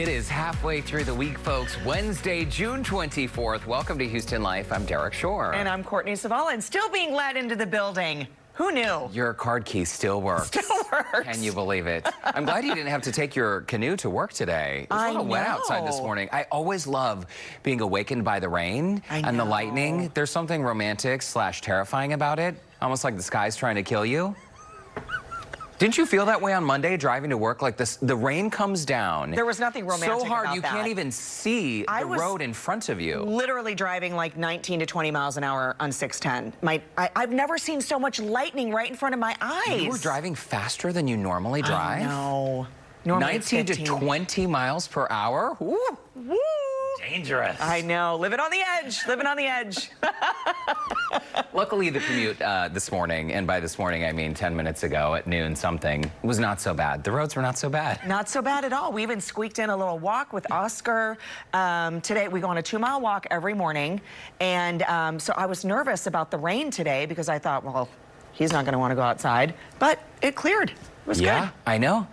It is halfway through the week, folks. Wednesday, June 24th. Welcome to Houston Life. I'm Derrick Shore. And I'm Courtney Savala, and still being led into the building. Who knew? Your card key still works. Still works. Can you believe it? I'm glad you didn't have to take your canoe to work today. It was a little wet outside this morning. I always love being awakened by the rain and the lightning. There's something romantic / terrifying about it. Almost like the sky's trying to kill you. Didn't you feel that way on Monday driving to work? Like this, the rain comes down. There was nothing romantic about that. So hard you can't even see the road in front of you. Literally driving like 19 to 20 miles an hour on 610. I've never seen so much lightning right in front of my eyes. You were driving faster than you normally drive? No. 19 to 20 miles per hour? Woo. Woo. Dangerous. I know. Living on the edge. Living on the edge. Luckily, the commute this morning, and by this morning I mean 10 minutes ago at noon something, was not so bad. The roads were not so bad. Not so bad at all. We even squeaked in a little walk with Oscar. Today we go on a 2-mile walk every morning, and so I was nervous about the rain today because I thought, well, he's not going to want to go outside, but it cleared. It was good. good. I know.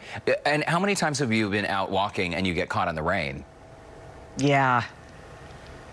And how many times have you been out walking and you get caught in the rain? Yeah.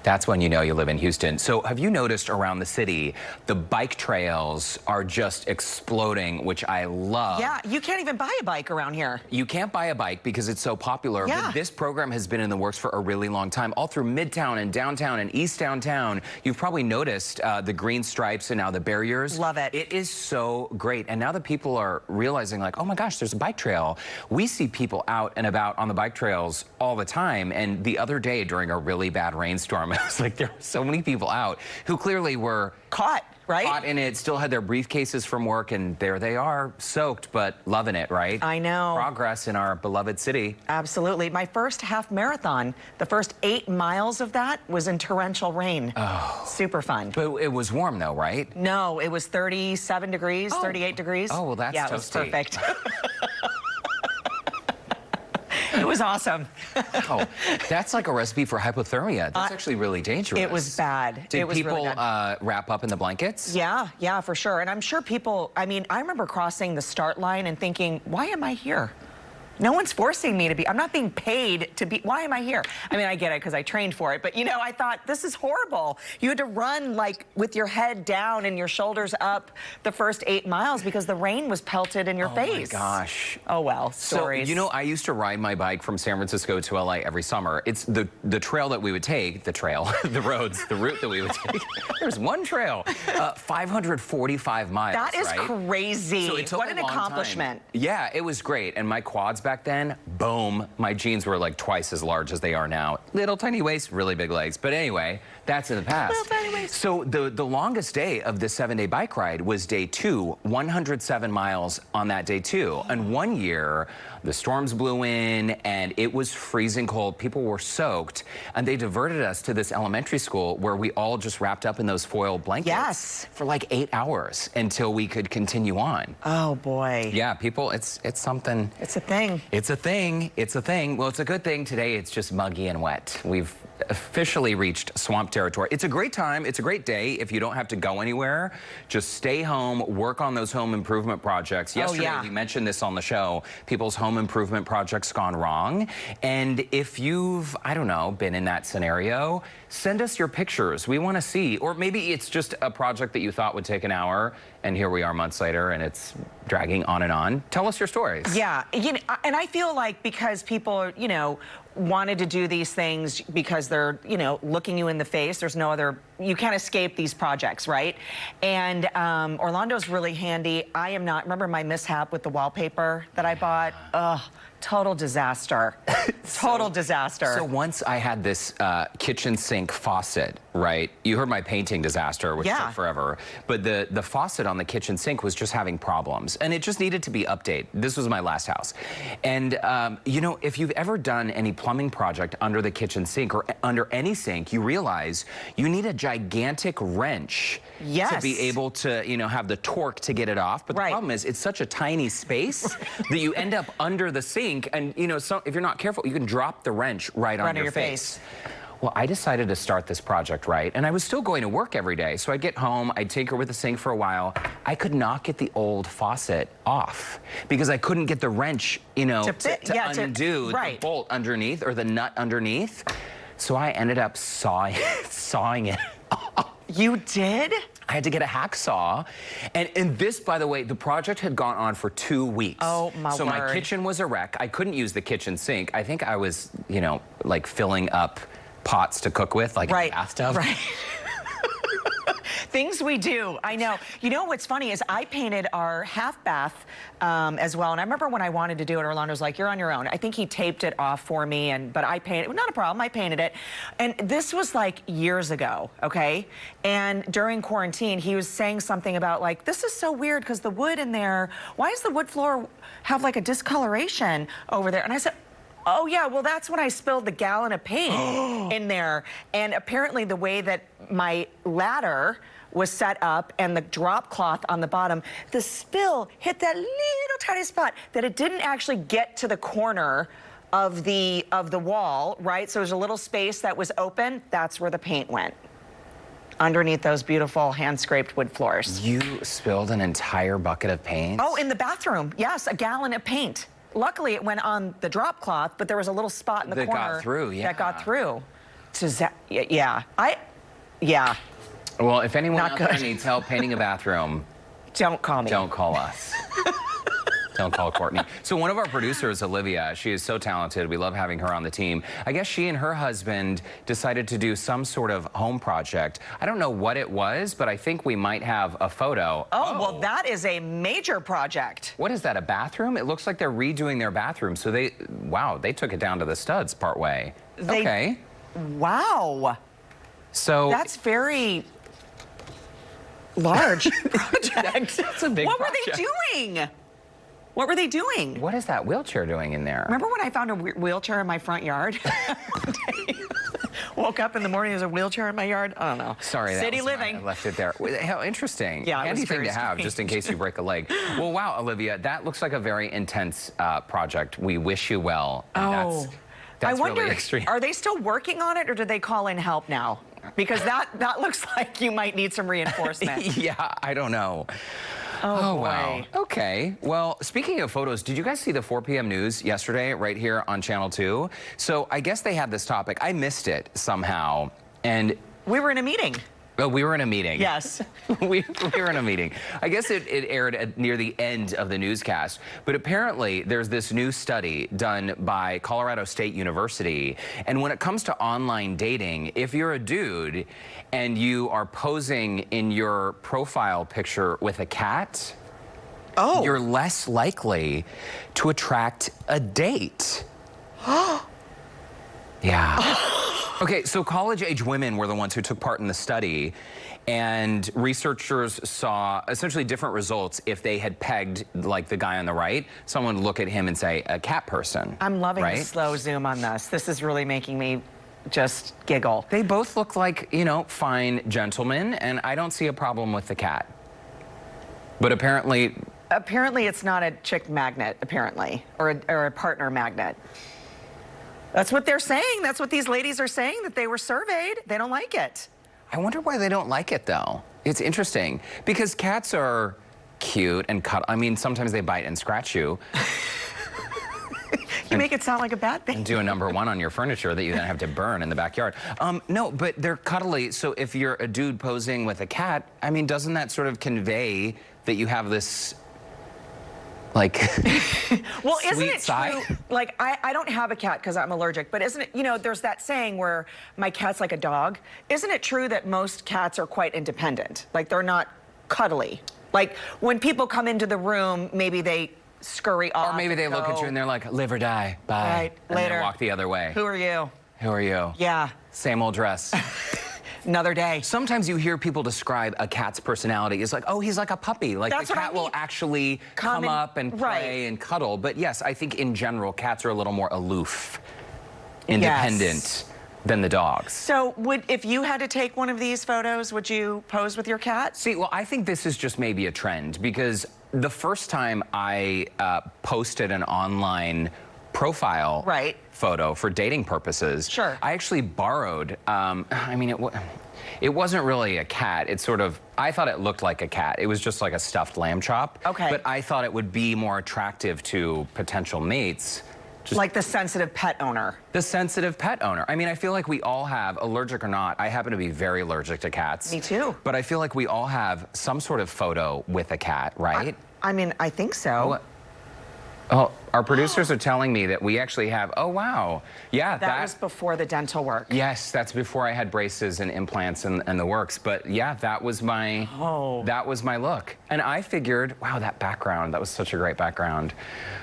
That's when you know you live in Houston. So have you noticed around the city, the bike trails are just exploding, which I love. Yeah, you can't even buy a bike around here. You can't buy a bike because it's so popular. Yeah. But this program has been in the works for a really long time. All through Midtown and downtown and East Downtown, you've probably noticed the green stripes and now the barriers. Love it. It is so great. And now that people are realizing like, oh my gosh, there's a bike trail. We see people out and about on the bike trails all the time. And the other day during a really bad rainstorm, it was like there were so many people out who clearly were caught, right? Caught in it, still had their briefcases from work, and there they are, soaked, but loving it, right? I know. Progress in our beloved city. Absolutely. My first half marathon, the first 8 miles of that was in torrential rain. Oh. Super fun. But it was warm though, right? No, it was 37 degrees, 38 degrees. Oh, well, that's yeah, toasty. it was perfect. It was awesome. Oh, that's like a recipe for hypothermia. That's actually really dangerous. It was bad. Did it was people really bad. Wrap up in the blankets? Yeah, for sure. And I'm sure people, I mean, I remember crossing the start line and thinking, why am I here? No one's forcing me to be, I'm not being paid to be, why am I here? I mean, I get it because I trained for it, but you know, I thought, this is horrible. You had to run like with your head down and your shoulders up the first 8 miles because the rain was pelted in your face. Oh my gosh. Oh well, stories. So, you know, I used to ride my bike from San Francisco to LA every summer. It's the trail that we would take, the route that we would take. There's one trail, 545 miles, That is right? crazy. So it took what an accomplishment. Yeah, it was great. And my quads back then, boom, my jeans were like twice as large as they are now. Little tiny waist, really big legs. But anyway, that's in the past. Little tiny waist. So the longest day of this 7-day bike ride was day 2, 107 miles on that day 2. And one year, the storms blew in and it was freezing cold. People were soaked and they diverted us to this elementary school where we all just wrapped up in those foil blankets. Yes. For like 8 hours until we could continue on. Oh boy. Yeah, people, it's something. It's a thing. It's a thing. It's a thing. Well, it's a good thing today. It's just muggy and wet. We've officially reached swamp territory. It's a great time. It's a great day if you don't have to go anywhere. Just stay home, work on those home improvement projects. Yesterday, we mentioned this on the show. People's home improvement projects gone wrong. And if you've, I don't know, been in that scenario, send us your pictures. We want to see. Or maybe it's just a project that you thought would take an hour, and here we are months later, and it's dragging on and on. Tell us your stories. Yeah, you know, and I feel like because people, you know, wanted to do these things because they're, you know, looking you in the face. There's no other, you can't escape these projects, right? And Orlando's really handy. I am not, remember my mishap with the wallpaper that I bought? Ugh, total disaster. Total disaster. So once I had this kitchen sink faucet, right? You heard my painting disaster, which took forever. But the faucet on the kitchen sink was just having problems. And it just needed to be updated. This was my last house. And, you know, if you've ever done any plumbing project under the kitchen sink or under any sink, you realize you need a gigantic wrench to be able to, you know, have the torque to get it off. But the problem is it's such a tiny space that you end up under the sink. And, you know, if you're not careful, you can drop the wrench right on your face. well, I decided to start this project, right? And I was still going to work every day. So I'd get home, I'd tinker with the sink for a while. I could not get the old faucet off because I couldn't get the wrench, you know, to undo the bolt underneath or the nut underneath. So I ended up sawing it off. You did? I had to get a hacksaw. And this, by the way, the project had gone on for 2 weeks. Oh, my word. So my kitchen was a wreck. I couldn't use the kitchen sink. I think I was, you know, like filling up pots to cook with, like in the bathtub. Right. Things we do, I know. You know what's funny is I painted our half bath as well, and I remember when I wanted to do it, Orlando was like, "You're on your own." I think he taped it off for me, but I painted, not a problem, I painted it. And this was like years ago, okay? And during quarantine, he was saying something about like, this is so weird because the wood in there, why does the wood floor have like a discoloration over there? And I said, oh yeah, well that's when I spilled the gallon of paint in there. And apparently the way that my ladder was set up and the drop cloth on the bottom, the spill hit that little tiny spot that it didn't actually get to the corner of the wall, right? So there's a little space that was open. That's where the paint went, underneath those beautiful hand-scraped wood floors. You spilled an entire bucket of paint? Oh, in the bathroom, yes, a gallon of paint. Luckily, it went on the drop cloth, but there was a little spot in the corner. That got through, yeah. That got through. So, yeah. Well, if anyone out there needs help painting a bathroom, don't call me. Don't call us. Don't call Courtney. So one of our producers, Olivia, she is so talented. We love having her on the team. I guess she and her husband decided to do some sort of home project. I don't know what it was, but I think we might have a photo. Oh, well, that is a major project. What is that, a bathroom? It looks like they're redoing their bathroom. So they took it down to the studs part way. Okay. Wow. So that's very large project. That's a big What project. were they doing? What were they doing? What is that wheelchair doing in there? Remember when I found a wheelchair in my front yard? Woke up in the morning, there's a wheelchair in my yard. I don't know. Sorry, City that was living. I left it there. How interesting. Yeah, handy thing to have just in case you break a leg. Well, wow, Olivia, that looks like a very intense project. We wish you well. And that's I wonder, really extreme. Are they still working on it, or do they call in help now? Because that looks like you might need some reinforcement. Yeah, I don't know. Oh, wow. Okay. Well, speaking of photos, did you guys see the 4 p.m. news yesterday right here on Channel 2? So I guess they had this topic. I missed it somehow. And we were in a meeting. Oh, we were in a meeting. Yes. we were in a meeting. I guess it aired near the end of the newscast. But apparently, there's this new study done by Colorado State University. And when it comes to online dating, if you're a dude and you are posing in your profile picture with a cat, you're less likely to attract a date. Yeah. Okay, so college-age women were the ones who took part in the study, and researchers saw essentially different results if they had pegged, like the guy on the right, someone would look at him and say, a cat person. I'm loving the slow zoom on this. This is really making me just giggle. They both look like, you know, fine gentlemen, and I don't see a problem with the cat. But apparently... Apparently it's not a chick magnet, apparently, or a partner magnet. That's what they're saying. That's what these ladies are saying, that they were surveyed. They don't like it. I wonder why they don't like it, though. It's interesting, because cats are cute and I mean, sometimes they bite and scratch you. You make it sound like a bad thing. And do a #1 on your furniture that you then have to burn in the backyard. No, but they're cuddly, so if you're a dude posing with a cat, I mean, doesn't that sort of convey that you have this... like, well, isn't it side? true? Like, I don't have a cat because I'm allergic, but isn't it, you know, there's that saying where my cat's like a dog. Isn't it true that most cats are quite independent? Like, they're not cuddly. Like, when people come into the room, maybe they scurry off. Or maybe they look at you and they're like, live or die, bye. Right, and later. then walk the other way. Who are you? Who are you? Yeah. Same old dress. Another day. Sometimes you hear people describe a cat's personality as like, oh, he's like a puppy. Like the cat will actually come up and play and cuddle. But yes, I think in general, cats are a little more aloof, independent than the dogs. So if you had to take one of these photos, would you pose with your cat? See, well, I think this is just maybe a trend because the first time I posted an online profile Right. photo for dating purposes. Sure. I actually borrowed, I mean, it wasn't really a cat. It's sort of, I thought it looked like a cat. It was just like a stuffed lamb chop. Okay. But I thought it would be more attractive to potential mates. Just Like the sensitive pet owner. the sensitive pet owner. I mean, I feel like we all have, allergic or not, I happen to be very allergic to cats. Me too. But I feel like we all have some sort of photo with a cat, right? I mean, I think so. Oh, our producers are telling me that we actually have, oh, wow. Yeah, That was before the dental work. Yes, that's before I had braces and implants and the works. But yeah, that was my look. And I figured, wow, that background, that was such a great background.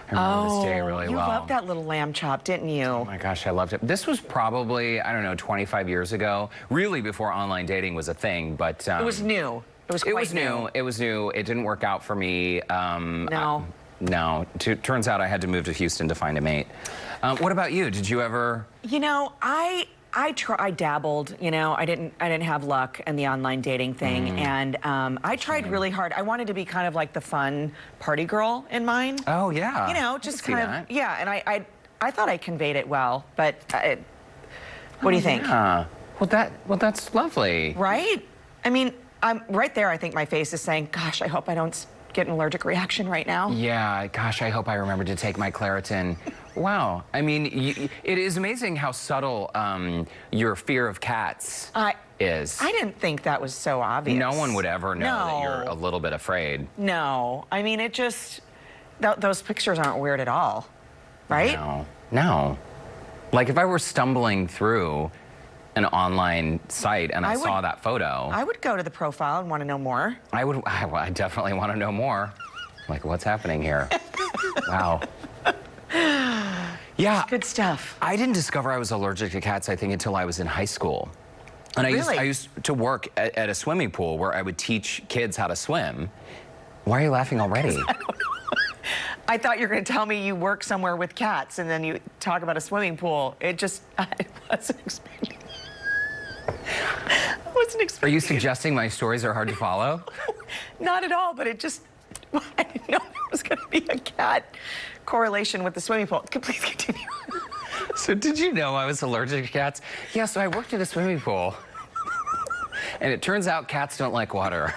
I remember this day really you well. loved that little lamb chop, didn't you? Oh my gosh, I loved it. This was probably, I don't know, 25 years ago, really before online dating was a thing, but... It was new. It was quite new. It was new. It didn't work out for me. No. No. Turns out I had to move to Houston to find a mate. What about you? Did you ever... You know, I dabbled. You know, I didn't have luck in the online dating thing, and I tried really hard. I wanted to be kind of like the fun party girl in mine. Oh yeah. You know, just kind of And I thought I conveyed it well, but what do you think? Yeah. Well, that's lovely. Right? I mean, I'm right there. I think my face is saying, "Gosh, I hope I don't get an allergic reaction right now." Yeah, gosh, I hope I remember to take my Claritin. Wow. I mean, it is amazing how subtle your fear of cats is. I didn't think that was so obvious. No one would ever know that you're a little bit afraid. No. I mean, it just, those pictures aren't weird at all, right? No. Like if I were stumbling through an online site and I saw that photo. I would go to the profile and want to know more. I definitely want to know more. Like, what's happening here? Wow. Yeah. Good stuff. I didn't discover I was allergic to cats, I think, until I was in high school. And I used to work at a swimming pool where I would teach kids how to swim. Why are you laughing already? I thought you were going to tell me you work somewhere with cats and then you talk about a swimming pool. I wasn't expecting. Are you suggesting my stories are hard to follow? Not at all, but I didn't know there was going to be a cat correlation with the swimming pool. Please continue. So did you know I was allergic to cats? Yeah, so I worked at a swimming pool. And it turns out cats don't like water.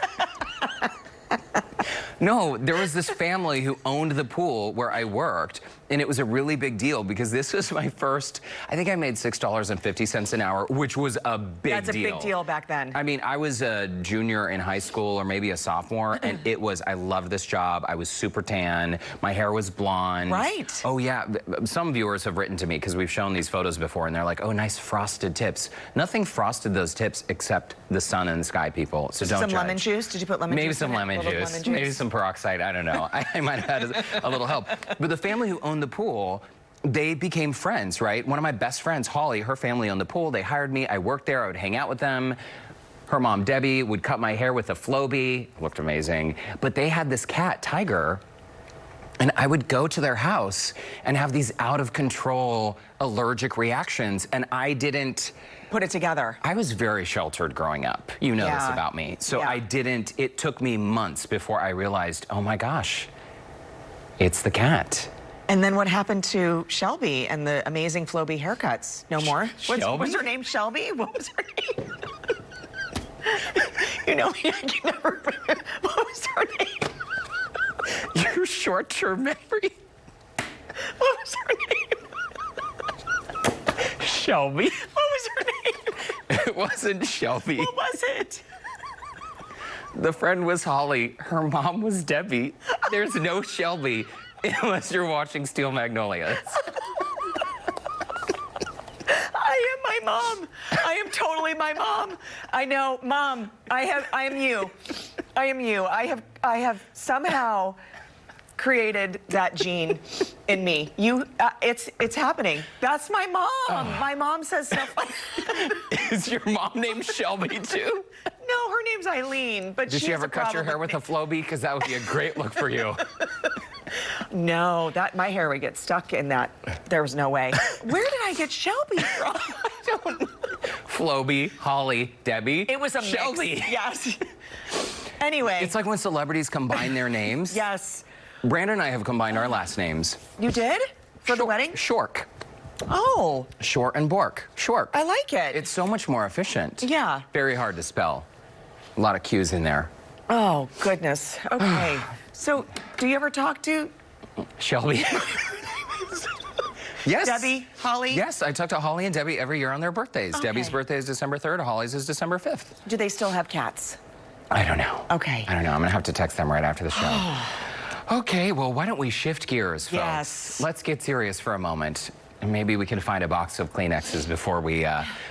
No, there was this family who owned the pool where I worked, and it was a really big deal because this was my first, I think I made $6.50 an hour, which was a big deal. That's a big deal back then. I mean, I was a junior in high school or maybe a sophomore, and I loved this job. I was super tan. My hair was blonde. Right. Oh, yeah. Some viewers have written to me because we've shown these photos before, and they're like, oh, nice frosted tips. Nothing frosted those tips except the sun and sky, people, so don't judge. Some lemon juice? Did you put lemon juice in it? Maybe some lemon juice. Maybe some peroxide. I don't know. I might have had a little help. But the family who owned the pool, they became friends, right? One of my best friends, Holly, her family owned the pool. They hired me. I worked there. I would hang out with them. Her mom, Debbie, would cut my hair with a Flowbee. Looked amazing. But they had this cat, Tiger, and I would go to their house and have these out-of-control allergic reactions, and I didn't put it together. I was very sheltered growing up. You know this about me. So it took me months before I realized, oh my gosh, it's the cat. And then what happened to Shelby and the amazing Flowbee haircuts? No more? Was her name Shelby? What was her name? You know me, I can never remember. What was her name? Your short-term memory. What was her name? Shelby. What was her name? It wasn't Shelby. What was it? The friend was Holly. Her mom was Debbie. There's no Shelby unless you're watching Steel Magnolias. I am my mom. I am totally my mom. I know, Mom. I am you. I am you. I have somehow created that gene in me. It's happening. That's my mom. My mom says stuff like that. Is your mom named Shelby too? No, her name's Eileen. But did she ever cut your hair with a Flowbee? Because that would be a great look for you. No, my hair would get stuck in that. There was no way. Where did I get Shelby from? I don't know. Flowbee, Holly, Debbie. It was a Shelby. mix. Yes. Anyway. It's like when celebrities combine their names. Yes. Brandon and I have combined our last names. You did? for the wedding? Shork. Oh. Short and Bork. Shork. I like it. It's so much more efficient. Yeah. Very hard to spell. A lot of Q's in there. Oh, goodness. Okay. So, do you ever talk to Shelby. Yes. Debbie, Holly? Yes, I talk to Holly and Debbie every year on their birthdays. Okay. Debbie's birthday is December 3rd, Holly's is December 5th. Do they still have cats? I don't know. Okay. I don't know. I'm going to have to text them right after the show. Okay, well, why don't we shift gears, folks? Yes. Let's get serious for a moment. Maybe we can find a box of Kleenexes before we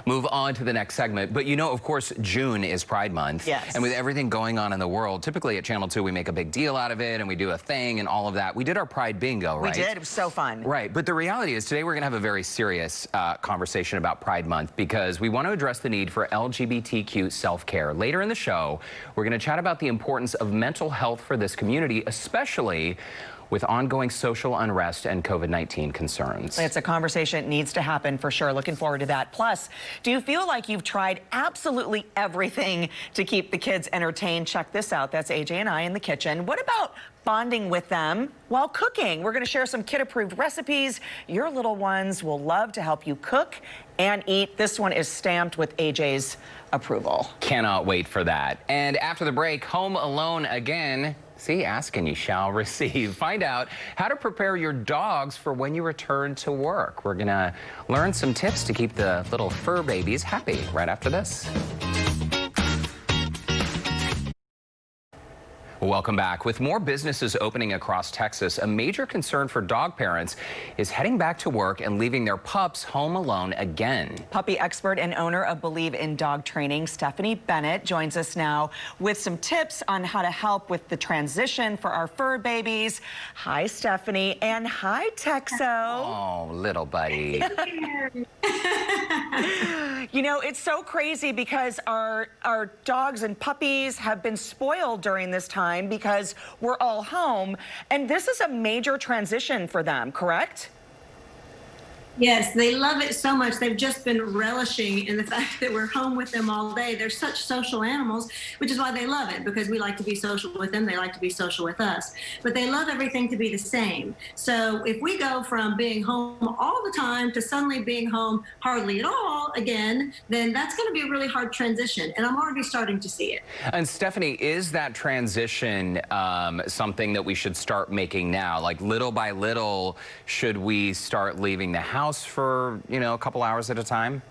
move on to the next segment. But you know, of course, June is Pride Month. Yes. And with everything going on in the world, typically at Channel 2, we make a big deal out of it and we do a thing and all of that. We did our Pride Bingo, right? We did. It was so fun. Right. But the reality is today we're going to have a very serious conversation about Pride Month because we want to address the need for LGBTQ self-care. Later in the show, we're going to chat about the importance of mental health for this community, especially with ongoing social unrest and COVID-19 concerns. It's a conversation that needs to happen for sure. Looking forward to that. Plus, do you feel like you've tried absolutely everything to keep the kids entertained? Check this out. That's AJ and I in the kitchen. What about bonding with them while cooking? We're going to share some kid-approved recipes. Your little ones will love to help you cook and eat. This one is stamped with AJ's approval. Cannot wait for that. And after the break, home alone again. See, ask and you shall receive. Find out how to prepare your dogs for when you return to work. We're gonna learn some tips to keep the little fur babies happy right after this. Welcome back. With more businesses opening across Texas, a major concern for dog parents is heading back to work and leaving their pups home alone again. Puppy expert and owner of Believe in Dog Training, Stephanie Bennett, joins us now with some tips on how to help with the transition for our fur babies. Hi, Stephanie, and hi, Texo. Oh, little buddy. You know, it's so crazy because our dogs and puppies have been spoiled during this time because we're all home, and this is a major transition for them, correct? Yes, they love it so much. They've just been relishing in the fact that we're home with them all day. They're such social animals, which is why they love it, because we like to be social with them. They like to be social with us. But they love everything to be the same. So if we go from being home all the time to suddenly being home hardly at all again, then that's going to be a really hard transition. And I'm already starting to see it. And Stephanie, is that transition something that we should start making now? Like little by little, should we start leaving the house for, you know, a couple hours at a time?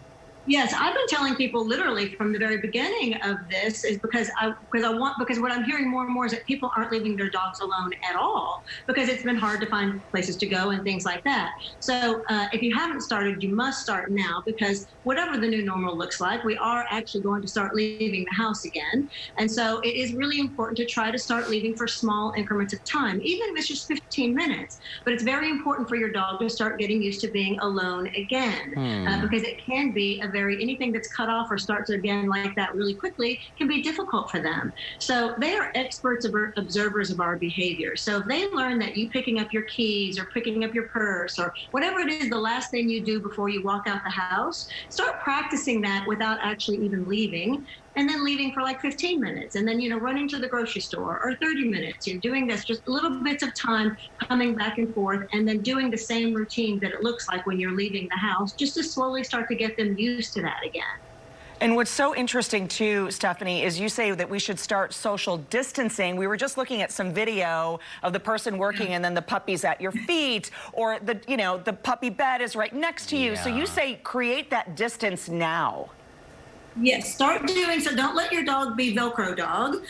Yes, I've been telling people literally from the very beginning of this is because what I'm hearing more and more is that people aren't leaving their dogs alone at all because it's been hard to find places to go and things like that. So if you haven't started, you must start now because whatever the new normal looks like, we are actually going to start leaving the house again. And so it is really important to try to start leaving for small increments of time, even if it's just 15 minutes. But it's very important for your dog to start getting used to being alone again because it can be anything that's cut off or starts again like that really quickly can be difficult for them. So they are experts observers of our behavior. So if they learn that you picking up your keys or picking up your purse or whatever it is, the last thing you do before you walk out the house, start practicing that without actually even leaving. And then leaving for like 15 minutes and then, you know, running to the grocery store or 30 minutes. You're doing this, just little bits of time coming back and forth and then doing the same routine that it looks like when you're leaving the house, just to slowly start to get them used to that again. And what's so interesting too, Stephanie, is you say that we should start social distancing. We were just looking at some video of the person working and then the puppy's at your feet or the, you know, the puppy bed is right next to you. Yeah. So you say create that distance now. Yes, start doing so. Don't let your dog be Velcro dog,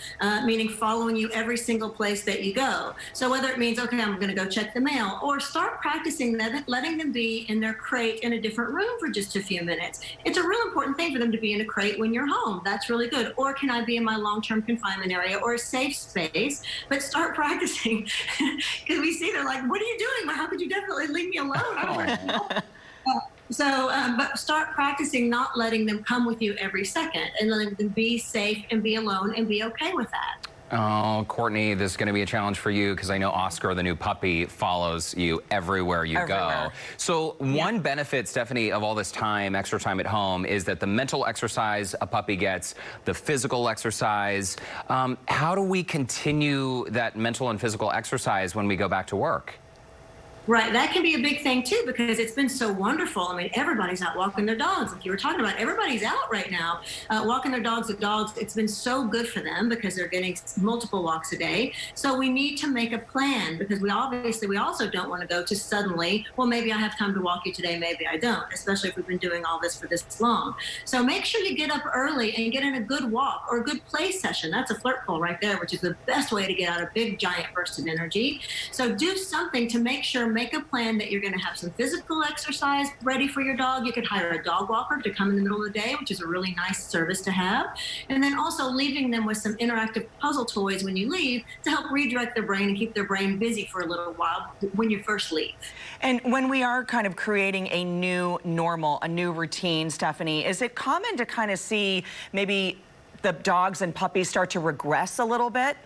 meaning following you every single place that you go. So whether it means, okay, I'm going to go check the mail, or start practicing that, letting them be in their crate in a different room for just a few minutes. It's a real important thing for them to be in a crate when you're home. That's really good. Or can I be in my long-term confinement area or a safe space? But start practicing because we see they're like, what are you doing? Well, how could you definitely leave me alone? I don't want to know. But start practicing not letting them come with you every second and letting them be safe and be alone and be okay with that. Oh, Courtney, this is going to be a challenge for you because I know Oscar, the new puppy, follows you everywhere you go. So one benefit, Stephanie, of all this time, extra time at home, is that the mental exercise a puppy gets, the physical exercise. How do we continue that mental and physical exercise when we go back to work? Right, that can be a big thing too, because it's been so wonderful. I mean, everybody's out walking their dogs, like you were talking about. Everybody's out right now walking their dogs with dogs. It's been so good for them because they're getting multiple walks a day. So we need to make a plan, because we also don't want to go to suddenly, well, maybe I have time to walk you today, maybe I don't, especially if we've been doing all this for this long. So make sure you get up early and get in a good walk or a good play session. That's a flirt pole right there, which is the best way to get out a big giant burst of energy. So do something to make a plan that you're going to have some physical exercise ready for your dog. You could hire a dog walker to come in the middle of the day, which is a really nice service to have. And then also leaving them with some interactive puzzle toys when you leave to help redirect their brain and keep their brain busy for a little while when you first leave. And when we are kind of creating a new normal, a new routine, Stephanie, is it common to kind of see maybe the dogs and puppies start to regress a little bit?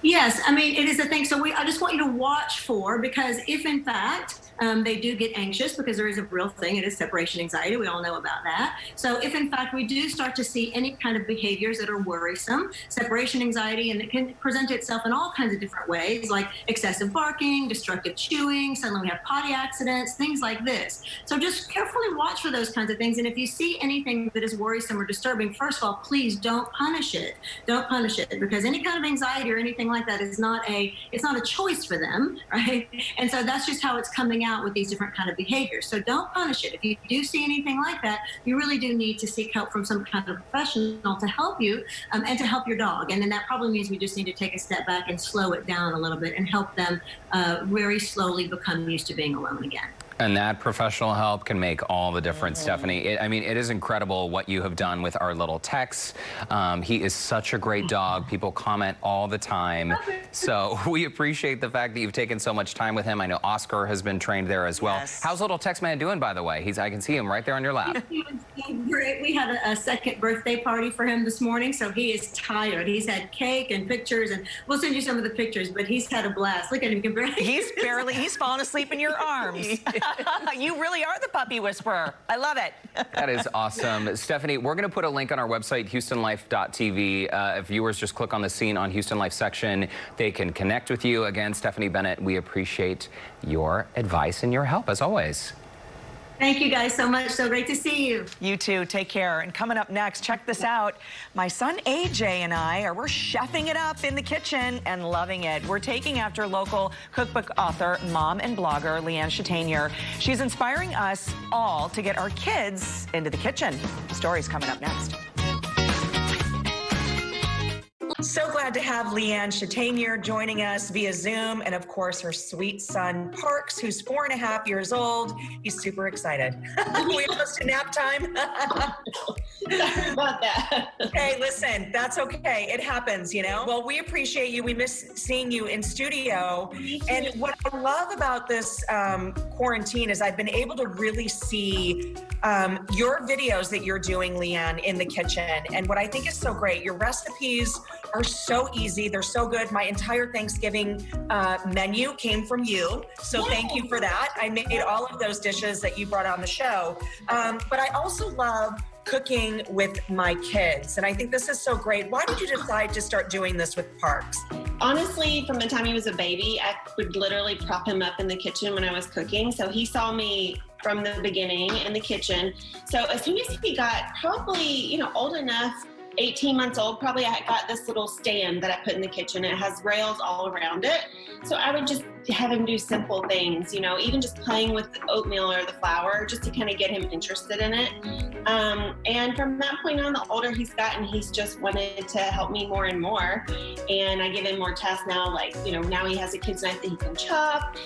Yes, I mean, it is a thing. So I just want you to watch for, because if in fact they do get anxious, because there is a real thing, it is separation anxiety. We all know about that. So if in fact we do start to see any kind of behaviors that are worrisome, separation anxiety, and it can present itself in all kinds of different ways, like excessive barking, destructive chewing, suddenly we have potty accidents, things like this. So just carefully watch for those kinds of things. And if you see anything that is worrisome or disturbing, first of all, please don't punish it. Don't punish it, because any kind of anxiety or anything like that it's not a choice for them, right? And so that's just how it's coming out with these different kind of behaviors. So don't punish it. If you do see anything like that, you really do need to seek help from some kind of professional to help you and to help your dog. And then that probably means we just need to take a step back and slow it down a little bit and help them very slowly become used to being alone again. And that professional help can make all the difference, Stephanie. I mean, it is incredible what you have done with our little Tex. He is such a great dog. People comment all the time. So we appreciate the fact that you've taken so much time with him. I know Oscar has been trained there as well. Yes. How's little Tex Man doing, by the way? I can see him right there on your lap. He was so great. We had a second birthday party for him this morning, so he is tired. He's had cake and pictures, and we'll send you some of the pictures, but he's had a blast. Look at him. He's fallen asleep in your arms. You really are the puppy whisperer. I love it. That is awesome. Stephanie, we're going to put a link on our website, HoustonLife.tv. If viewers just click on the Scene on Houston Life section, they can connect with you. Again, Stephanie Bennett, we appreciate your advice and your help, as always. Thank you guys so much. So great to see you. You too. Take care. And coming up next, check this out. My son AJ and we're chefing it up in the kitchen and loving it. We're taking after local cookbook author, mom, and blogger Leanne Chatanier. She's inspiring us all to get our kids into the kitchen. The story's coming up next. So glad to have Leanne Chatanier joining us via Zoom, and of course her sweet son Parks, who's 4.5 years old. He's super excited. We almost to nap time. Sorry about that. Hey, listen, that's okay. It happens, you know. Well, we appreciate you. We miss seeing you in studio. And what I love about this quarantine is I've been able to really see your videos that you're doing, Leanne, in the kitchen. And what I think is so great, your recipes are so easy. They're so good. My entire Thanksgiving menu came from you. So thank you for that. I made all of those dishes that you brought on the show. But I also love cooking with my kids. And I think this is so great. Why did you decide to start doing this with Parks? Honestly, from the time he was a baby, I would literally prop him up in the kitchen when I was cooking. So he saw me from the beginning in the kitchen. So as soon as he got probably, old enough, 18 months old, probably, I got this little stand that I put in the kitchen. It has rails all around it. So I would just have him do simple things, even just playing with the oatmeal or the flour, just to kind of get him interested in it. And from that point on, the older he's gotten, he's just wanted to help me more and more. And I give him more tasks now, like, now he has a kid's knife that he can chop.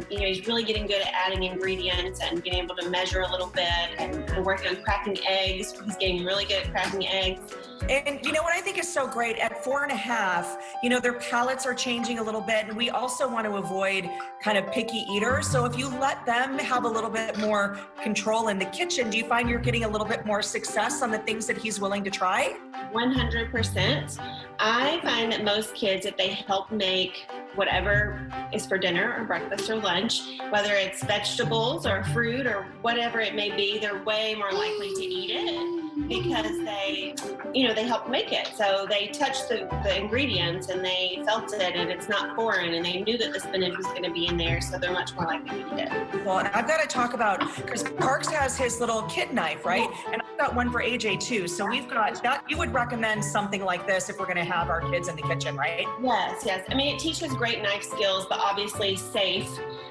He's really getting good at adding ingredients and being able to measure a little bit. And I'm working on cracking eggs. He's getting really good at cracking eggs. And you know what I think is so great? At 4.5, their palates are changing a little bit, and we also want to avoid kind of picky eaters. So if you let them have a little bit more control in the kitchen, do you find you're getting a little bit more success on the things that he's willing to try? 100%. I find that most kids, if they help make whatever is for dinner or breakfast or lunch, whether it's vegetables or fruit or whatever it may be, they're way more likely to eat it. because they, they helped make it. So they touched the ingredients and they felt it, and it's not foreign, and they knew that the spinach was going to be in there, so they're much more likely to eat it. Well, and I've got to talk about, because Parks has his little kid knife, right? And I've got one for AJ too. So we've got that. You would recommend something like this if we're going to have our kids in the kitchen, right? Yes. I mean, it teaches great knife skills, but obviously safe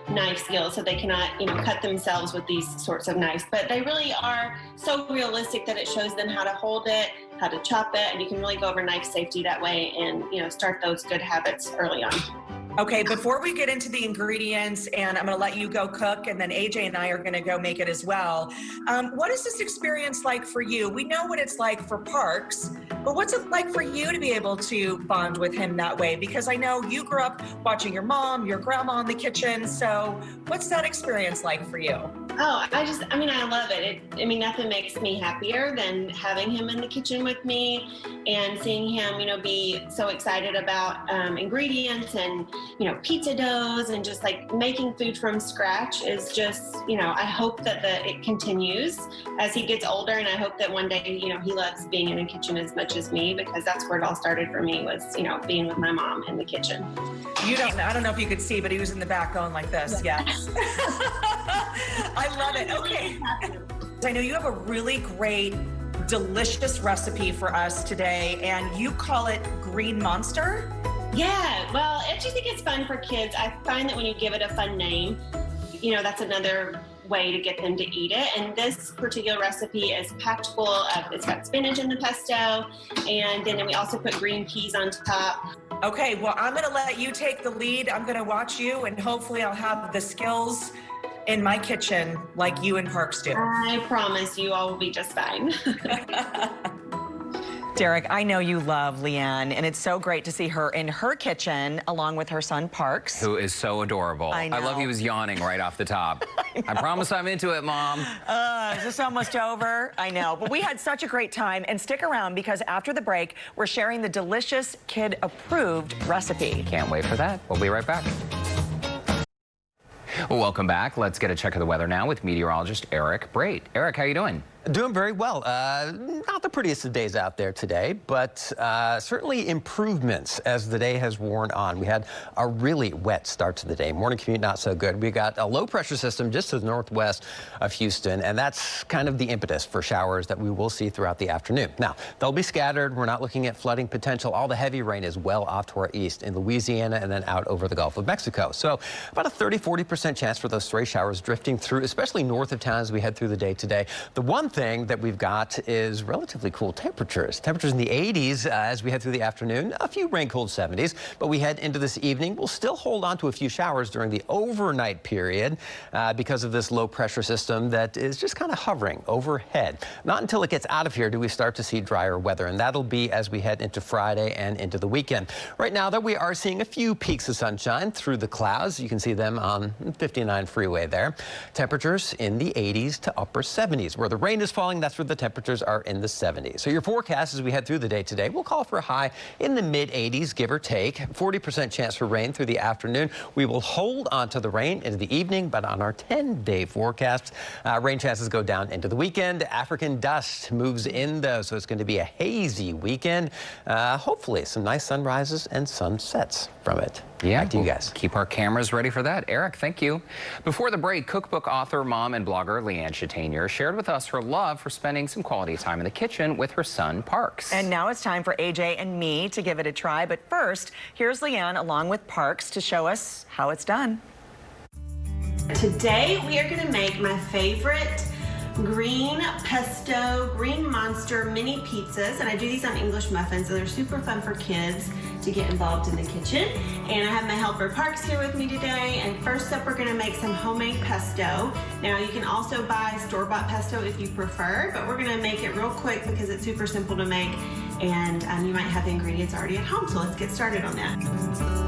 knife skills, so they cannot, cut themselves with these sorts of knives. But they really are so realistic that it shows them how to hold it, how to chop it, and you can really go over knife safety that way and, start those good habits early on. Okay, before we get into the ingredients, and I'm going to let you go cook, and then AJ and I are going to go make it as well. What is this experience like for you? We know what it's like for Parks, but what's it like for you to be able to bond with him that way? Because I know you grew up watching your mom, your grandma in the kitchen. So what's that experience like for you? Oh, I love it. Nothing makes me happier than having him in the kitchen with me and seeing him, be so excited about ingredients and, pizza doughs, and just like making food from scratch is just, I hope that it continues as he gets older. And I hope that one day, he loves being in the kitchen as much as me, because that's where it all started for me was, being with my mom in the kitchen. I don't know if you could see, but he was in the back going like this. Yes. I love it. Okay. I know you have a really great, delicious recipe for us today, and you call it Green Monster. Yeah, well, I just think it's fun for kids. I find that when you give it a fun name, that's another way to get them to eat it. And this particular recipe is packed full of, it's got spinach in the pesto, and then we also put green peas on top. Okay, well, I'm going to let you take the lead. I'm going to watch you, and hopefully I'll have the skills in my kitchen like you and Parks do. I promise you all will be just fine. Derrick, I know you love Leanne, and it's so great to see her in her kitchen along with her son Parks. Who is so adorable. I know. I love he was yawning right off the top. I promise I'm into it, Mom. Is this almost over? I know, but we had such a great time, and stick around because after the break, we're sharing the delicious kid-approved recipe. Can't wait for that. We'll be right back. Well, welcome back. Let's get a check of the weather now with meteorologist Eric Brate. Eric, how you doing? Doing very well. Not the prettiest of days out there today, but certainly improvements as the day has worn on. We had a really wet start to the day. Morning commute not so good. We got a low pressure system just to the northwest of Houston, and that's kind of the impetus for showers that we will see throughout the afternoon. Now, they'll be scattered. We're not looking at flooding potential. All the heavy rain is well off to our east in Louisiana and then out over the Gulf of Mexico. So about a 30–40% chance for those stray showers drifting through, especially north of town as we head through the day today. The one thing that we've got is relatively cool temperatures. Temperatures in the 80s as we head through the afternoon, a few rain-cold 70s, but we head into this evening. We'll still hold on to a few showers during the overnight period because of this low pressure system that is just kind of hovering overhead. Not until it gets out of here do we start to see drier weather, and that'll be as we head into Friday and into the weekend. Right now, though, we are seeing a few peaks of sunshine through the clouds. You can see them on 59 freeway there. Temperatures in the 80s to upper 70s. Where the rain is falling, that's where the temperatures are in the 70s. So your forecast as we head through the day today, we'll call for a high in the mid-80s, give or take. 40% chance for rain through the afternoon. We will hold on to the rain into the evening, but on our 10-day forecast, rain chances go down into the weekend. African dust moves in, though, so it's going to be a hazy weekend. Hopefully, some nice sunrises and sunsets from it. Yeah, back to you guys. Keep our cameras ready for that. Eric, thank you. Before the break, cookbook author, mom, and blogger Leanne Chatanier shared with us her love for spending some quality time in the kitchen with her son, Parks. And now it's time for AJ and me to give it a try. But first, here's Leanne along with Parks to show us how it's done. Today, we are going to make my favorite green pesto, green monster mini pizzas, and I do these on English muffins, and they're super fun for kids to get involved in the kitchen. And I have my helper Parks here with me today, and first up we're going to make some homemade pesto. Now you can also buy store-bought pesto if you prefer, but we're going to make it real quick because it's super simple to make, and you might have the ingredients already at home, so let's get started on that.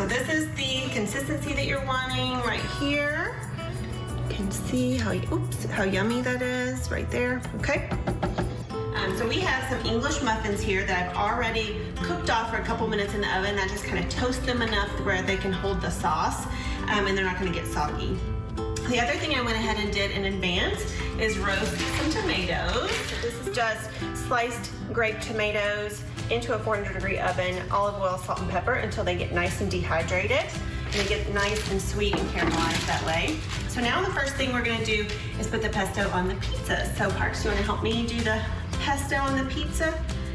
this is the consistency that you're wanting right here. You can see how yummy that is right there, okay? So we have some English muffins here that I've already cooked off for a couple minutes in the oven. That just kind of toast them enough where they can hold the sauce and they're not going to get soggy. The other thing I went ahead and did in advance is roast some tomatoes. This is just sliced grape tomatoes into a 400-degree oven, olive oil, salt, and pepper until they get nice and dehydrated. And they get nice and sweet and caramelized that way. So now the first thing we're gonna do is put the pesto on the pizza. So Parks, you wanna help me do the pesto on the pizza?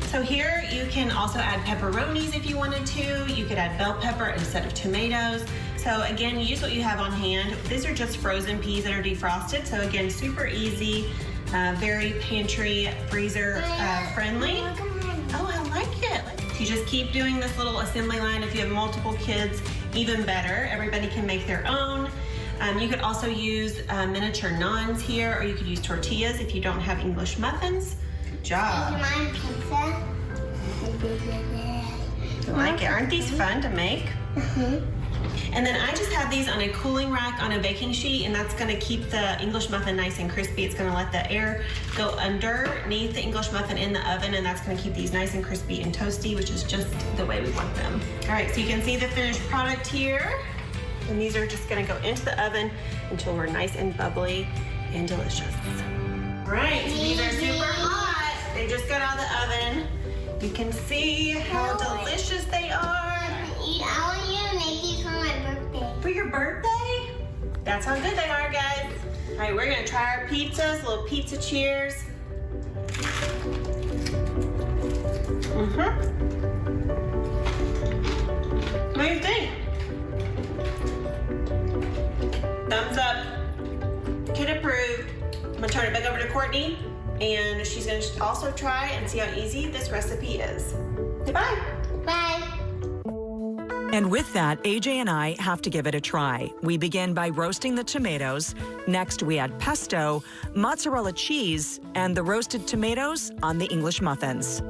So here you can also add pepperonis if you wanted to. You could add bell pepper instead of tomatoes. So again, use what you have on hand. These are just frozen peas that are defrosted. So again, super easy, very pantry, freezer friendly. Oh, I like it. You just keep doing this little assembly line. If you have multiple kids, even better. Everybody can make their own. You could also use miniature naans here, or you could use tortillas if you don't have English muffins. Good job. Pizza. I like it. Aren't these fun to make? Mm-hmm. And then I just have these on a cooling rack on a baking sheet, and that's gonna keep the English muffin nice and crispy. It's gonna let the air go underneath the English muffin in the oven, and that's gonna keep these nice and crispy and toasty, which is just the way we want them. All right, so you can see the finished product here. And these are just gonna go into the oven until we're nice and bubbly and delicious. All right, so these are super hot. They just got out of the oven. You can see how delicious they are. I want you to make these for my birthday. For your birthday? That's how good they are, guys. All right, we're gonna try our pizzas, a little pizza cheers. What do you think? Thumbs up. Kid approved. I'm gonna turn it back over to Courtney, and she's gonna also try and see how easy this recipe is. Goodbye. Bye. And with that, AJ and I have to give it a try. We begin by roasting the tomatoes. Next, we add pesto, mozzarella cheese, and the roasted tomatoes on the English muffins.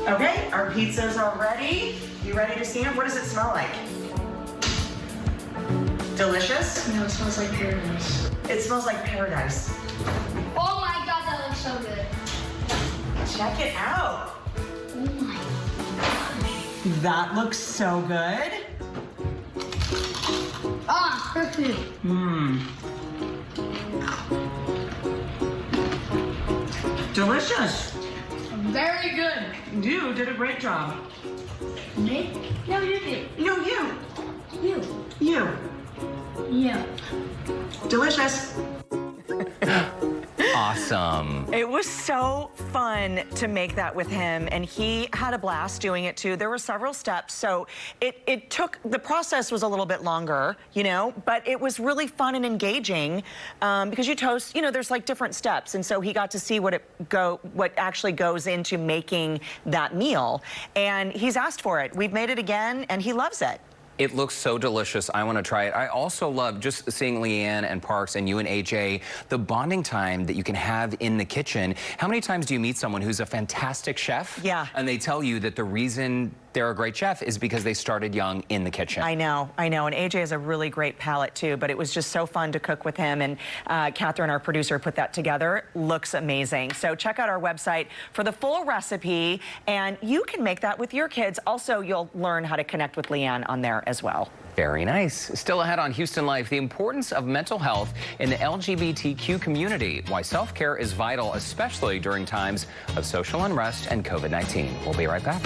Okay, our pizzas are ready. You ready to see them? What does it smell like? Delicious? No, it smells like paradise. It smells like paradise. Oh my god, that looks so good. Check it out. Oh my gosh. That looks so good. Ah, perfect. Delicious. Very good. You did a great job. Me? No, you did. No, you. You. You. Yeah. Delicious. Awesome. It was so fun to make that with him, and he had a blast doing it too. There were several steps, so it took, the process was a little bit longer, you know, but it was really fun and engaging because you toast, you know, there's like different steps, and so he got to see what actually goes into making that meal, and he's asked for it. We've made it again, and he loves it. It looks so delicious. I want to try it. I also love just seeing Leanne and Parks and you and AJ, the bonding time that you can have in the kitchen. How many times do you meet someone who's a fantastic chef? Yeah. And they tell you that the reason they're a great chef is because they started young in the kitchen. I know. And AJ has a really great palate too, but it was just so fun to cook with him, and Catherine, our producer, put that together. Looks amazing. So check out our website for the full recipe, and you can make that with your kids. Also, you'll learn how to connect with Leanne on there as well. Very nice. Still ahead on Houston Life, the importance of mental health in the LGBTQ community, why self-care is vital, especially during times of social unrest and COVID-19. We'll be right back.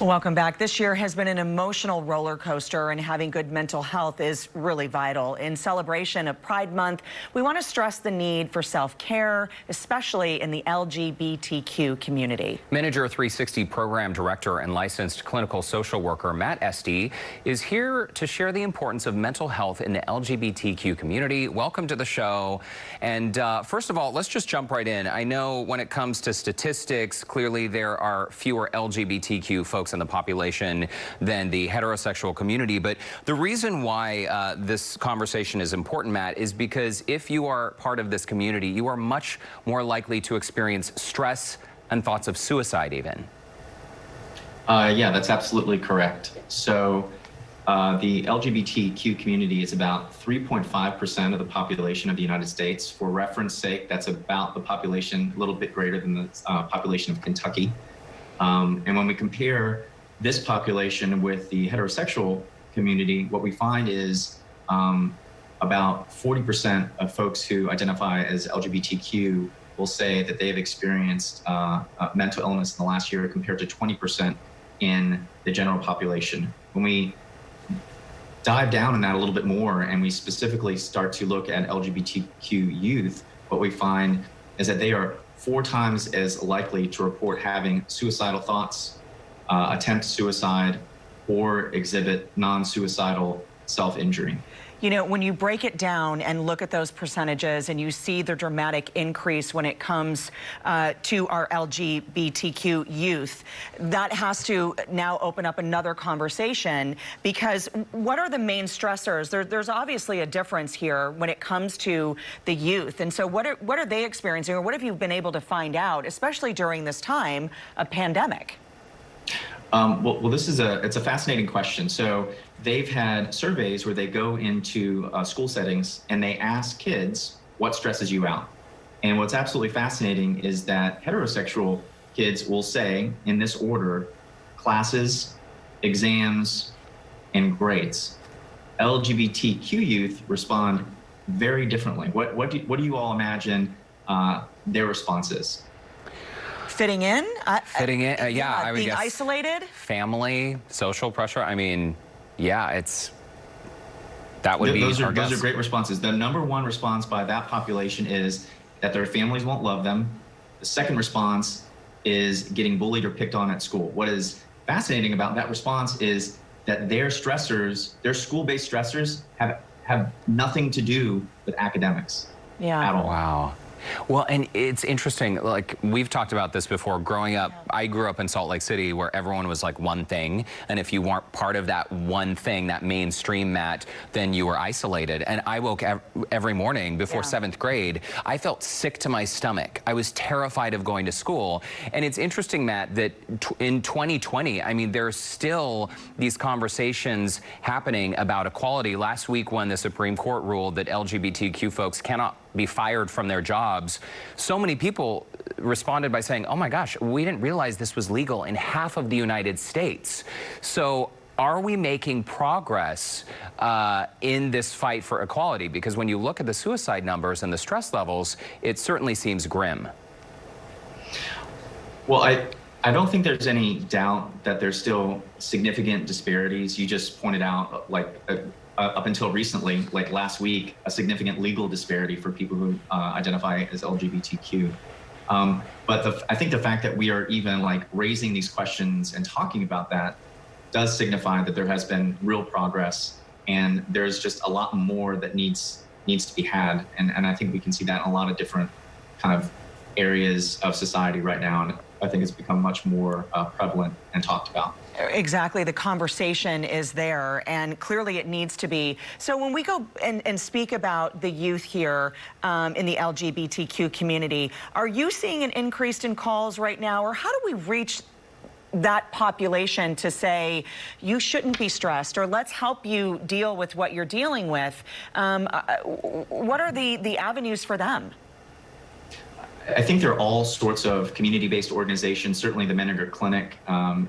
Welcome back. This year has been an emotional roller coaster, and having good mental health is really vital. In celebration of Pride Month, we want to stress the need for self-care, especially in the LGBTQ community. Menninger 360 Program Director and licensed clinical social worker Matt ESTEY is here to share the importance of mental health in the LGBTQ community. Welcome to the show. And first of all, let's just jump right in. I know when it comes to statistics, clearly there are fewer LGBTQ folks in the population than the heterosexual community. But the reason why this conversation is important, Matt, is because if you are part of this community, you are much more likely to experience stress and thoughts of suicide even. Yeah, that's absolutely correct. So the LGBTQ community is about 3.5% of the population of the United States. For reference sake, that's about the population, a little bit greater than the population of Kentucky. And when we compare this population with the heterosexual community, what we find is about 40% of folks who identify as LGBTQ will say that they've experienced mental illness in the last year, compared to 20% in the general population. When we dive down in that a little bit more and we specifically start to look at LGBTQ youth, what we find is that they are 4 times as likely to report having suicidal thoughts, attempt suicide, or exhibit non-suicidal self-injury. You know, when you break it down and look at those percentages and you see the dramatic increase when it comes to our LGBTQ youth, that has to now open up another conversation, because what are the main stressors? There's obviously a difference here when it comes to the youth. And so what are they experiencing, or what have you been able to find out, especially during this time of pandemic? Well, it's a fascinating question. So they've had surveys where they go into school settings and they ask kids, what stresses you out? And what's absolutely fascinating is that heterosexual kids will say, in this order, classes, exams, and grades. LGBTQ youth respond very differently. What do you all imagine their response is? Fitting in? Fitting in, yeah, I would being guess. Isolated? Family, social pressure. I mean, yeah, that would be those our are guess. great responses. The number one response by that population is that their families won't love them. The second response is getting bullied or picked on at school. What is fascinating about that response is that their stressors, their school-based stressors, have nothing to do with academics at all. Wow. Well, and it's interesting, like we've talked about this before. Growing up, I grew up in Salt Lake City, where everyone was like one thing, and if you weren't part of that one thing, that mainstream, Matt, then you were isolated. And I woke every morning before 7th grade, I felt sick to my stomach. I was terrified of going to school. And it's interesting, Matt, that in 2020, I mean, there's still these conversations happening about equality. Last week, when the Supreme Court ruled that LGBTQ folks cannot be fired from their jobs, so many people responded by saying, oh my gosh, we didn't realize this was legal in half of the United States. So are we making progress in this fight for equality? Because when you look at the suicide numbers and the stress levels, it certainly seems grim. Well, I don't think there's any doubt that there's still significant disparities. You just pointed out, like, up until recently, like last week, a significant legal disparity for people who identify as LGBTQ. But I think the fact that we are even like raising these questions and talking about that does signify that there has been real progress, and there's just a lot more that needs to be had. And I think we can see that in a lot of different kind of areas of society right now. And I think it's become much more prevalent and talked about. Exactly. The conversation is there, and clearly it needs to be. So when we go and speak about the youth here in the LGBTQ community, are you seeing an increase in calls right now, or how do we reach that population to say, you shouldn't be stressed, or let's help you deal with what you're dealing with? What are the avenues for them? I think there are all sorts of community-based organizations. Certainly the Menninger Clinic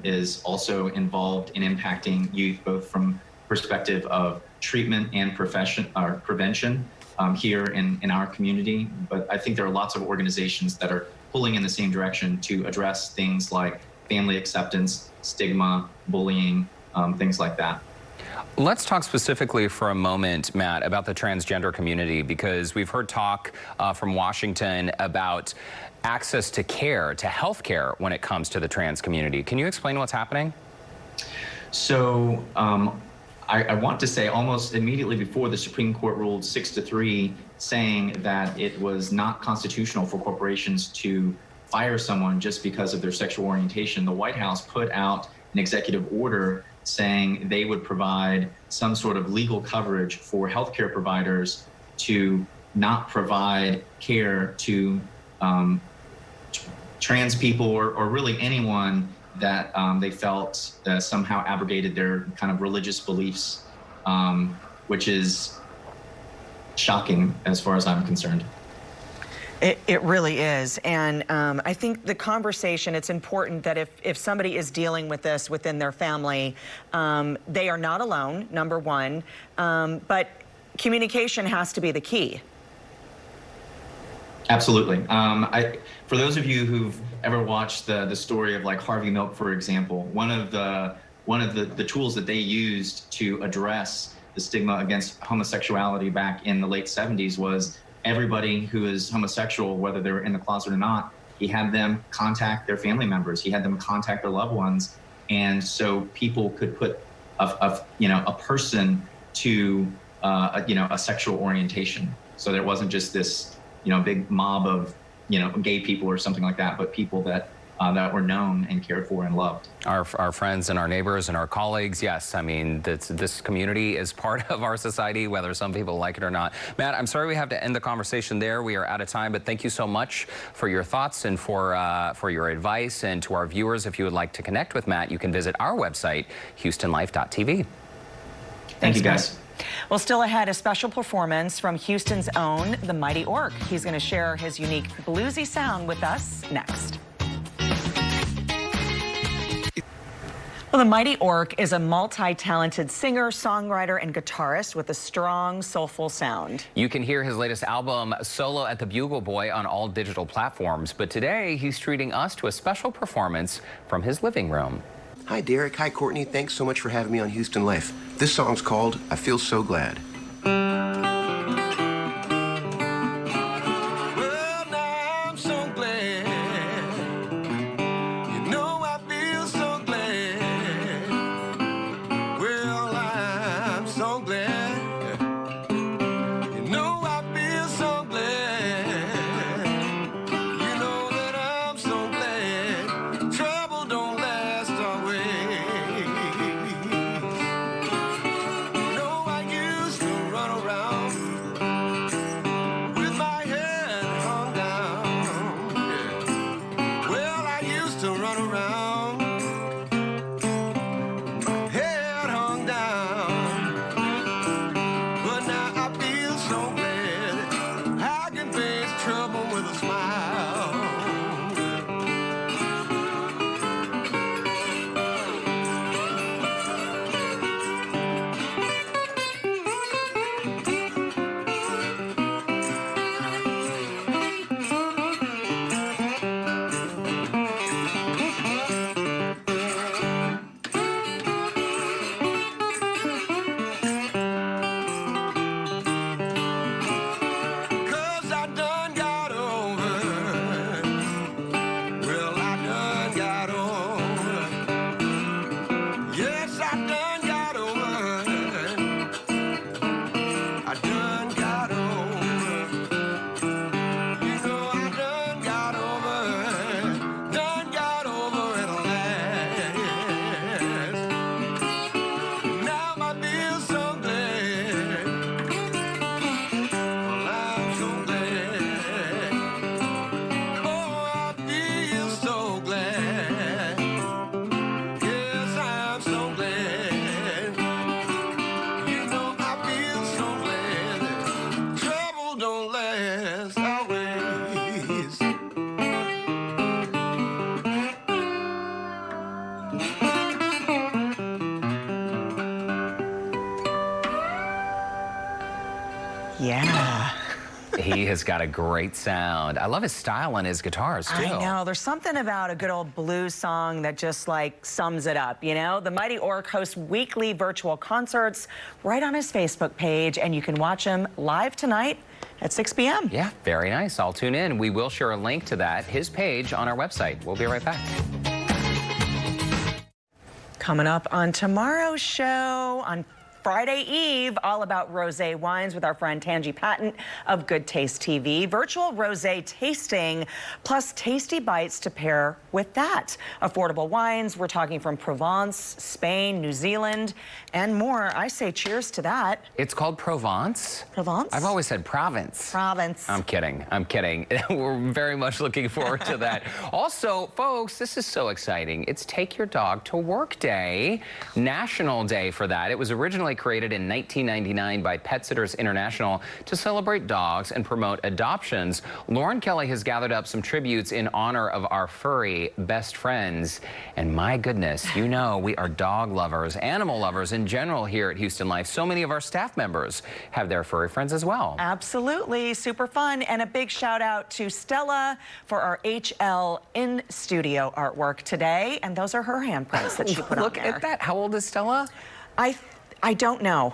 is also involved in impacting youth, both from perspective of treatment and prevention here in our community. But I think there are lots of organizations that are pulling in the same direction to address things like family acceptance, stigma, bullying, things like that. Let's talk specifically for a moment, Matt, about the transgender community, because we've heard talk from Washington about access to care, to health care, when it comes to the trans community. Can you explain what's happening? So I want to say almost immediately before the Supreme Court ruled 6-3, saying that it was not constitutional for corporations to fire someone just because of their sexual orientation, the White House put out an executive order saying they would provide some sort of legal coverage for healthcare providers to not provide care to trans people or really anyone that they felt somehow abrogated their kind of religious beliefs, which is shocking as far as I'm concerned. It really is. And I think the conversation, it's important that if somebody is dealing with this within their family, they are not alone, number one, but communication has to be the key. Absolutely. For those of you who've ever watched the story of like Harvey Milk, for example, one of the tools that they used to address the stigma against homosexuality back in the late 70s was everybody who is homosexual, whether they're in the closet or not, he had them contact their family members. He had them contact their loved ones. And so people could put a person to a sexual orientation. So there wasn't just this big mob of gay people or something like that, but people that were known and cared for and loved. Our friends and our neighbors and our colleagues, yes. I mean, this community is part of our society, whether some people like it or not. Matt, I'm sorry we have to end the conversation there. We are out of time, but thank you so much for your thoughts and for your advice. And to our viewers, if you would like to connect with Matt, you can visit our website, HoustonLife.tv. Thank you, guys. Well, still ahead, a special performance from Houston's own, the Mighty Orc. He's going to share his unique bluesy sound with us next. Well, the Mighty Orc is a multi-talented singer, songwriter, and guitarist with a strong, soulful sound. You can hear his latest album, Solo at the Bugle Boy, on all digital platforms. But today, he's treating us to a special performance from his living room. Hi, Derrick. Hi, Courtney. Thanks so much for having me on Houston Life. This song's called I Feel So Glad. Yeah. He has got a great sound. I love his style on his guitars, too. I know. There's something about a good old blues song that just, like, sums it up, you know? The Mighty Orc hosts weekly virtual concerts right on his Facebook page, and you can watch him live tonight at 6 p.m. Yeah, very nice. I'll tune in. We will share a link to that, his page, on our website. We'll be right back. Coming up on tomorrow's show on Friday Eve, all about rosé wines with our friend Tangi Patton of Good Taste TV. Virtual rosé tasting plus tasty bites to pair with that. Affordable wines, we're talking from Provence, Spain, New Zealand, and more. I say cheers to that. It's called Provence? Provence? I've always said Province. Province. I'm kidding. I'm kidding. We're very much looking forward to that. Also, folks, this is so exciting. It's Take Your Dog to Work Day, National Day for that. It was originally created in 1999 by Pet Sitters International to celebrate dogs and promote adoptions. Lauren Kelly has gathered up some tributes in honor of our furry best friends. And my goodness, you know, we are dog lovers, animal lovers in general here at Houston Life. So many of our staff members have their furry friends as well. Absolutely, super fun. And a big shout out to Stella for our HL in studio artwork today. And those are her handprints that she put on Look there. at that. How old is Stella? I don't know.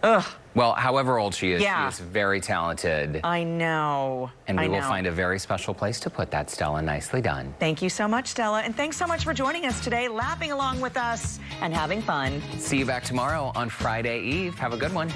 Ugh. Well, however old she is, Yeah. she is very talented. I know. And we I will know. find a very special place to put that, Stella. Nicely done. Thank you so much, Stella. And thanks so much for joining us today, laughing along with us and having fun. See you back tomorrow on Friday Eve. Have a good one.